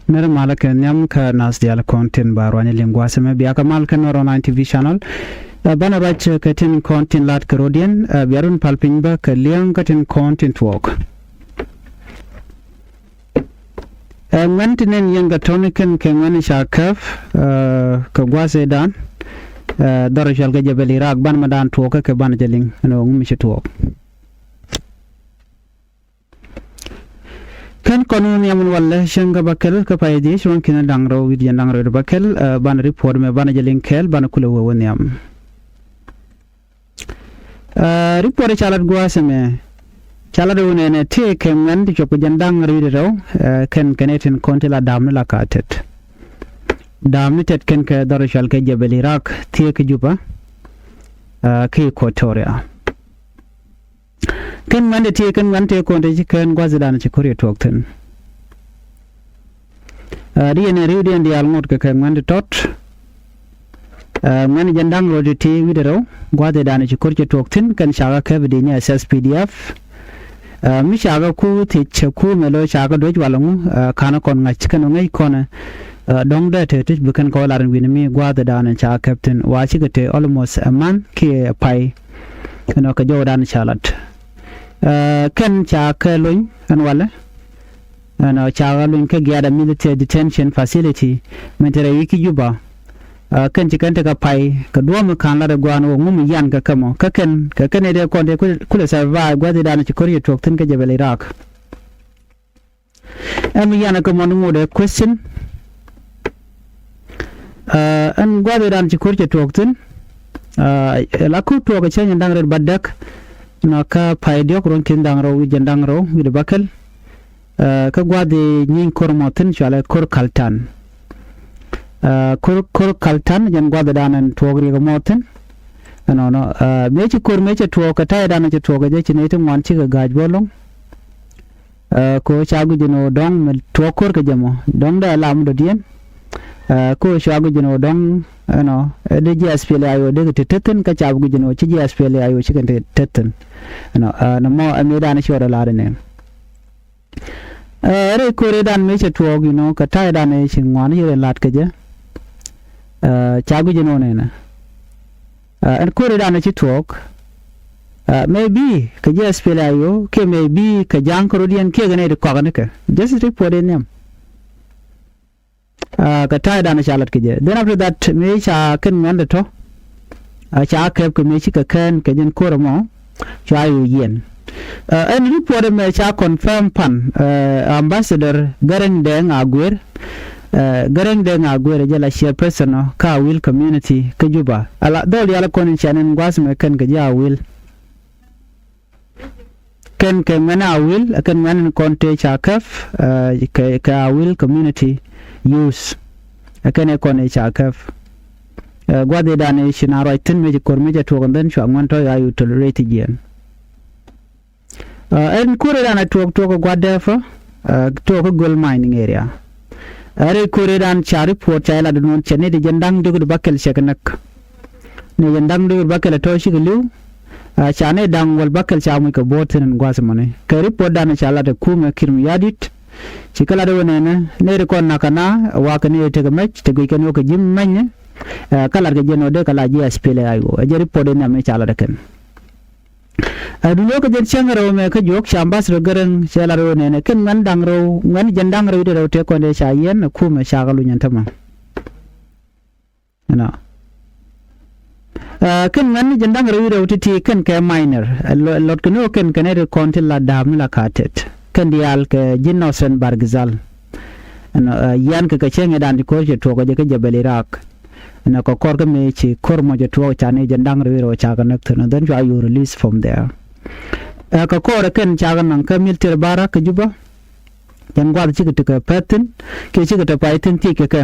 Nere malaka nyam ka nas dial content barwani lingwa seme biaka malka no online TV channel bana rach ka tin content lat karodian biarun palpingba ka liang ka tin content walk ngantinen yanga toniken ke ngani shakaf ka gwase dan darajal ga jabali rak ban madan tuoka ke ban jaling no ngumi tuok kan konun yamun walle shenga bakel ka paydi shon kina dangro widian dangro bakel ban report me ban jaling kel ban kula won yam report chalat gwase me chalat won ne te kem ngan di chop jandang ridero ken kenetin kontela damna la katet damni tet ken ka darashal ke jabal iraq te ke juba ke equatoria ken mande te ken wante ko de ken gwazidan ci kore tokten riene riuden di almot ke ken mande tot man jandang ro te widero gwazidan ci kore tokten ken shaga ke de ni SSPDF mi shaga ku te ku melo shaga doj walangu kana kon ngach ken ngai kona dong da te bukan ko laran winmi gwazidan cha captain wa ci gate almost a man ke pai no ka jodan chalat ken cha kelun an wala ana cha galun ke gyada military detention facility mentere wiki juba ken ci kanta ka pai ka duwa kan la da gwano ngum yan ka kamo ka ken de konde kula survive gwadi dana ci koriya tokten ka jabal iraq am yana ka mon ngode question an gwadi dana ci koriya tokten la ku to ka chen ndang red badak na ka paidiok ron kin dangro wi jandangro wi bakal ka gwade nyin kormotin chala kor kaltan kor kaltan jan gwade danan togri ga motin no mechi kor mechi to ka tay danan ci to ga je ne tin wan ci ga gaj bolong ko chagu jino dong mel to kor ka jamo dong da lam do dien ko chagu jino dong no de GSPL ayo de tetten ka chagu jino ci GSPL ayo ci kan tetten no mo ameda na shora la ne re ko dan me ce to no ka tay dan ne shin wan yere lat ka je chagu jino ne na an ko dan ci tok maybe ka GSPL ayo ke maybe ka jankro dien ke gane de ko ne ka just report ne ka tay dan chalat ke je then after that me cha ken ngande to cha ke ko me ci ka kan ka jen ko mo chayu yiɛn en report me cha confirm pan ambassador garang deng agwer jala chairperson ka will community ka juba ala dol yala kon chanen gwas me kan ga ja will ken ke mana will kan man konte cha kaf ka will community use kan e kon cha kaf gwade dane shinaro itin me kor me to gondan shu amon to ayu tolerate gen en kure dana to gwade fa to ko gold mining area are kure dan chari po chaila don chene de jandang de bakel sheknak ne jandang de bakel to shi glu chane dang wal bakel chamu ko boten gwasmane ka report dana chala de kuma kirmi yadit chikala de wonene ne re kon nakana wa kane te ga match te go kan ko jim manye kala ga jeno de kala GSPL ayo je report na me chala daken adu ko je changaro me ka jok chambas ro garan chala ro ne ken man dangro ngan jandang ro de te ko de cha yen ku me shagalu nyantama na ken man jandang ro de ti ken ke minor lot ko no ken ne kontil la dam la katet ken dial ke jinnosen bargzal yan ka chenge dan ko je to ko je ke jabal iraq na ko kor me chi kor mo je to chane jandang ro cha ga nak thana then you release from there ka kor ken cha ga nan ka militer bara ka juba jan gwa chi ka patin ke chi ka paitin ti ke ka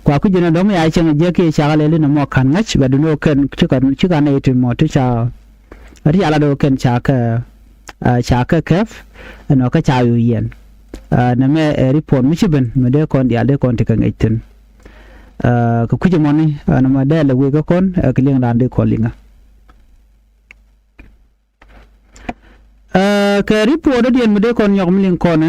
kwa ku jina dom ya chen je ke cha ga le na mo kan ngach ba no ken chi ka ne ti mo ti cha ri ala do ken cha ka kef no ka cha yu yen na me report mi chiben me de kon dia de kon ti ka ngaitin ka kuje moni na ma dele we ga kon kling dan de callinga ka report de me de kon yom ling kon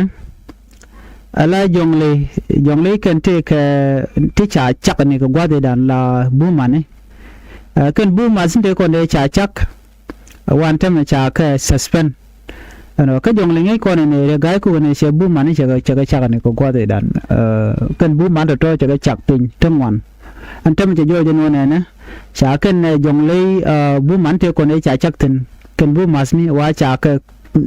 ala jongle jong le ken te ke ti cha chak ni ko gwa de dan la buma ne ken buma sin de ko ne cha chak wan tem cha ke suspend ano ka jong le ngai ko ne re gai ko ne she buma ne cha chak ni ko gwa de dan ken buma do to cha chak pin tengwan an tem cha jo no ne na cha ken jong le buma te ko ne cha chak tin ken buma ni wa cha ke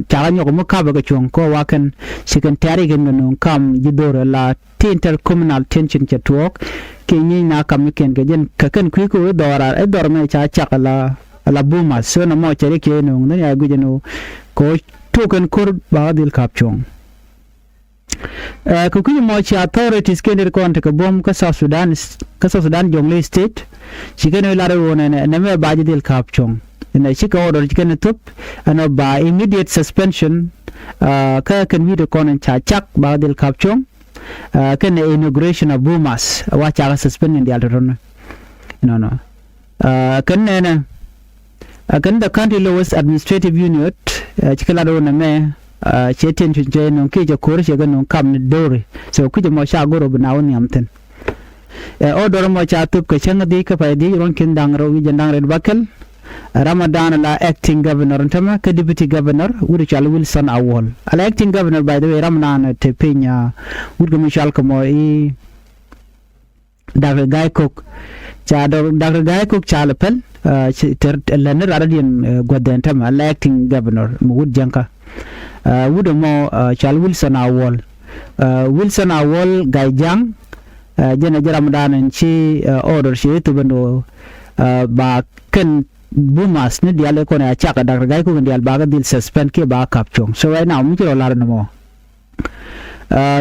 cha nyok mo ka ba ka chung ko wa kan si kan tari gen no kam jidor la intercommunal tension cha tuɔɔk ke ni na kam ken ke jen ka kan ku ko dora e dor me cha la buma so na mo chere ke no ne ya gu jeno ko to kan kur ba dil kap chung ko ku mo cha authorities ken der kon ka bom ka South Sudan Jonglei state si ken la ro ne me ba dil kap chung na chika order chicken tup and by immediate suspension ka kan wi de kon cha chak ba dil kap chung kan inauguration of bumas wa cha suspend in the alternative no kan the country lowest administrative unit chikala do na me chetin chunje no ke je kor che no kam ni dore so ku je mo sha goro bna woni amten order mo cha tup ke chang di ka pa di ron kin dang ro wi jandang red bakal Ramadan la acting governor ntama ka deputy governor wuri chal Wilson Awol ala acting governor by the way Ramadan te penya wuri mishal ko mo I Dr. Guy Cook cha Dr. Guy Cook cha lepel la ne radien goden tama ala acting governor mo wud janka wuri mo chal Wilson Awol Guy Jang jena Ramadan chi order shi to bendo ba ken bumas ne diale ko na chaka Dr. Guy Cook dial baga dil suspend ke ba kapchong so right now mi ro lar no mo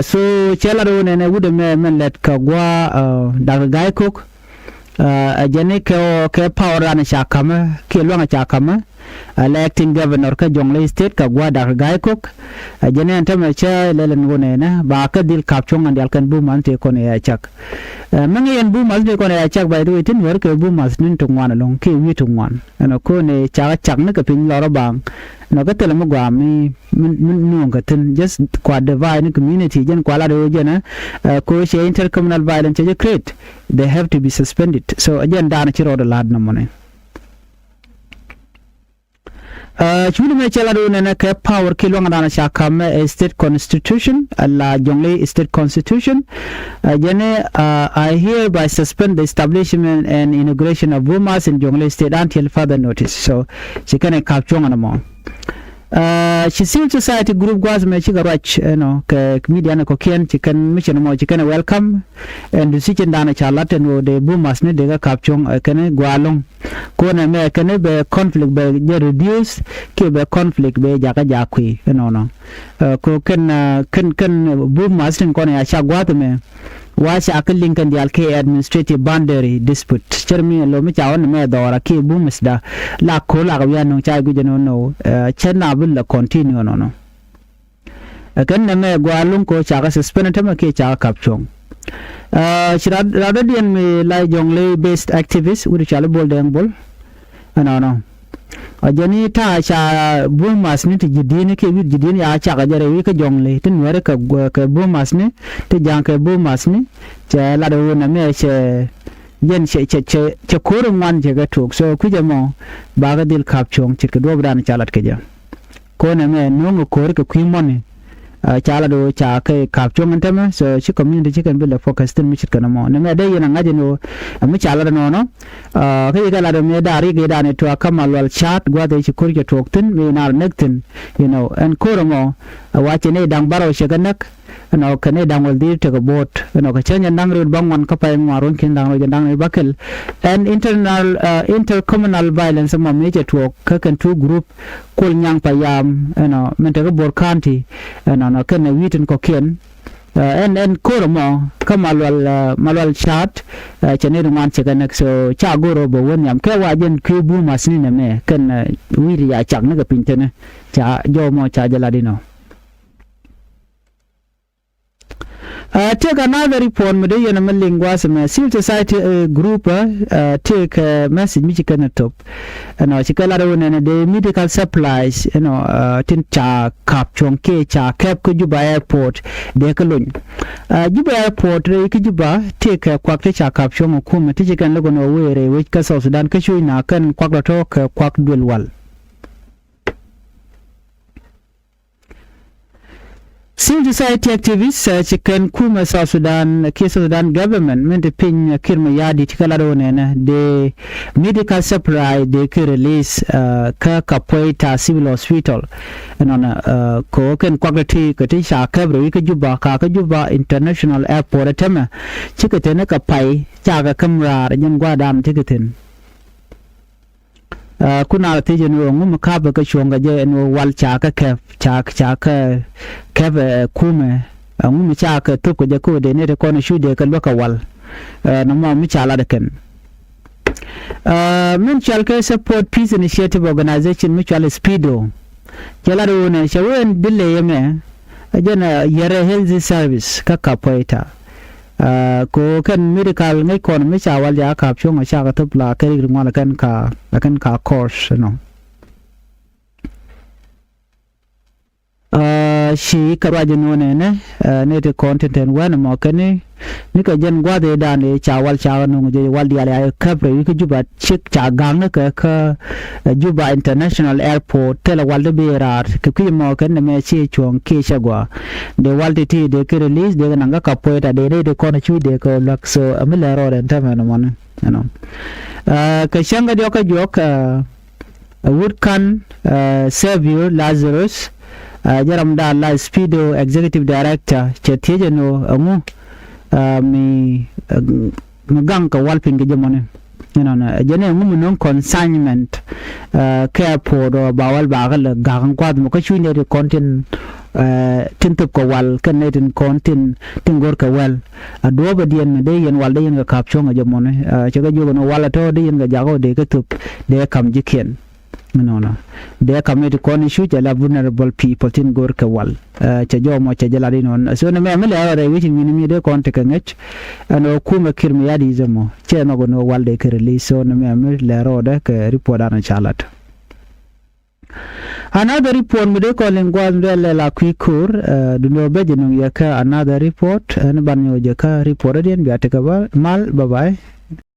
so chela ro ne wude men let ka gwa Dr. Guy Cook jene ke power ran chakama ke longa chakama electing governor ka Jonglei state ka gwa Dr. Guy Cook jene antama cha lelen wone na ba ka dil kapchong dial kan buman te ko ne chak mangi en bumas de ko ne chak by the way tin wer ke bumas nin tungwan long ke wi tungwan ano ko ne cha chak ne ka pin loro bang no ka tele mo gwa mi nu ka tin just kwa divine community jen kwa la do jena ko she intercommunal violence je create they have to be suspended so again dana chiro de lad na mone chuli me chela do ne ka power ke longa dana cha kam state constitution la Jonglei state constitution jene I hereby suspend the establishment and inauguration of bumas in Jonglei state until further notice so she can capture on mo civil society group gwas me chiga rach ka media na ko kien chicken mission mo chicken welcome and the chicken dana charlatan wo de bumas ne de ga kapchong kene gwalong ko na me kene be conflict be reduce ke be conflict be jaga jakwi no ko ken bumas ne ko na cha gwat me wa cha akalin kan dial ke administrative boundary dispute chermi lo mi chawon me dora ke bumas da la ko la ga no cha gu jeno no chena bil la continue no kan na me gwalung ko cha ga suspend ta ke cha kapchong rather than me la Jonglei based activist which ala bol deng bol no ajani ta cha bumas ni ti jidini ke wit jidini ya cha ga jare wi ka Jonglei tin were ka bumas ni ti jang ka bumas ni cha la do na me che yen che korum wan je ga tok so ku jamo ba ga dil kapchong che do bran chalat ke ja ko na me no ko ka ku moni chala do cha ke kapchong antama so chi community chicken bill focus tin mi chicken mo ne me dai yana ngaje no mi chala no ke ga la do me dari ge da ne to akamal wal chat gwa de chi kurje tok tin me nar nektin and koromo wa che ne dang baro che ganak no kane dang wal dir te go bot no ka chenya nang ru bangwan ka pay maron kin dang ro dang ne bakel and intercommunal violence ma me che to ka kan two group kol nyang payam men te go bor county no kan witin ko ken and koromo kamalwal chat chene man che ganak so cha goro bo won yam ke wa jen ku bu masni ne me kan wiri ya chak ne ga pintene cha jo mo cha jaladino Take another report with the Lingua civil society group take a message which can top and the medical supplies tin cha kap chong ke cha kap ko Juba airport de kalun Juba airport re ki Juba take a kwak cha kap chong kuma ti kan logo no were which ka South Sudan ka shui na kan kwak to kwak dwelwal Civil society activists chicken kuma South Sudan government meant to pin kirma yadi tikaladone the medical supply they could release ka kapoita civil hospital and on ko ken kwagati katisha kabro ka Juba international airport atema chikatene ka pai chaga kamra nyam gwadam tikatin kuna tije no ngum ka ba ka shonga je no wal cha ka kume ngum cha ka to ko je ko de ne ko no shude ka loka wal no ma mi cha la de ken mutual support peace initiative organization mutual speedo jala do ne shawen dille yeme ajana yare health service ka kapoita ko kan medical ngai kon mi cha wal ya kap chung cha ka tupla kari ngwa kan ka course no shi karwaje no ne te content en wana mo kane ni ka jen gwa de dan e cha wal no je wal dia ya kabre wi Juba chik cha gang ka Juba international airport tele wal de berar ke ki mo kan me chi chong ke shagwa de wal de ti de ke release de nanga ka poeta de ko na chu de ko lak so amila ro den tama no mon ka shanga de ka jok wood can save you Lazarus jaram da la speedo executive director cheteje no amu mi gang ka walpin ge jamone na jene ngum non consignment care for bawal bagal gang kwad mo ka chune de content tintup ko wal kan ne tin content tingor ka wal do ba dien de yen wal de yen ka kapchonga jamone chaga jogo no wala to de yen ga jago de ka tup de kam jiken no they come to con issue jala vulnerable people tin gor ka wal cha jomo cha jala dinon so na me le ara wi tin mi de kon te kangech ano kuma kirmi yadi zamo che no go no wal de release so na me le roda ka report ana chalat another report me de ko lengwa ndele la kwikur du no beje no yaka another report an ban yo jaka report den biate ka mal bye bye